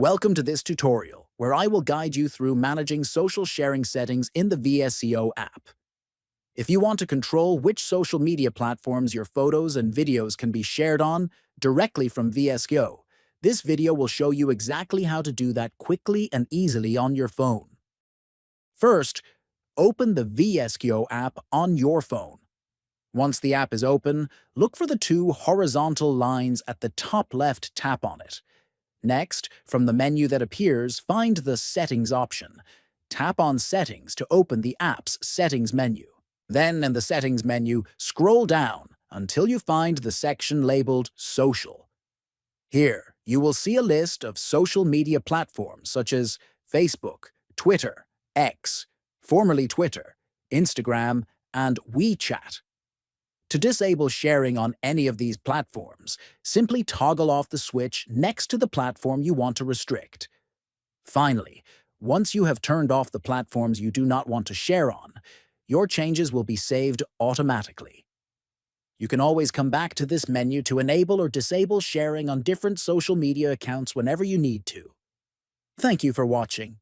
Welcome to this tutorial, where I will guide you through managing social sharing settings in the VSCO app. If you want to control which social media platforms your photos and videos can be shared on directly from VSCO, this video will show you exactly how to do that quickly and easily on your phone. First, open the VSCO app on your phone. Once the app is open, look for the two horizontal lines at the top left. Tap on it. Next, from the menu that appears, find the Settings option. Tap on Settings to open the app's Settings menu. Then, in the Settings menu, scroll down until you find the section labeled Social. Here, you will see a list of social media platforms such as Facebook, Twitter, X, formerly Twitter, Instagram, and WeChat. To disable sharing on any of these platforms, simply toggle off the switch next to the platform you want to restrict. Finally, once you have turned off the platforms you do not want to share on, your changes will be saved automatically. You can always come back to this menu to enable or disable sharing on different social media accounts whenever you need to. Thank you for watching.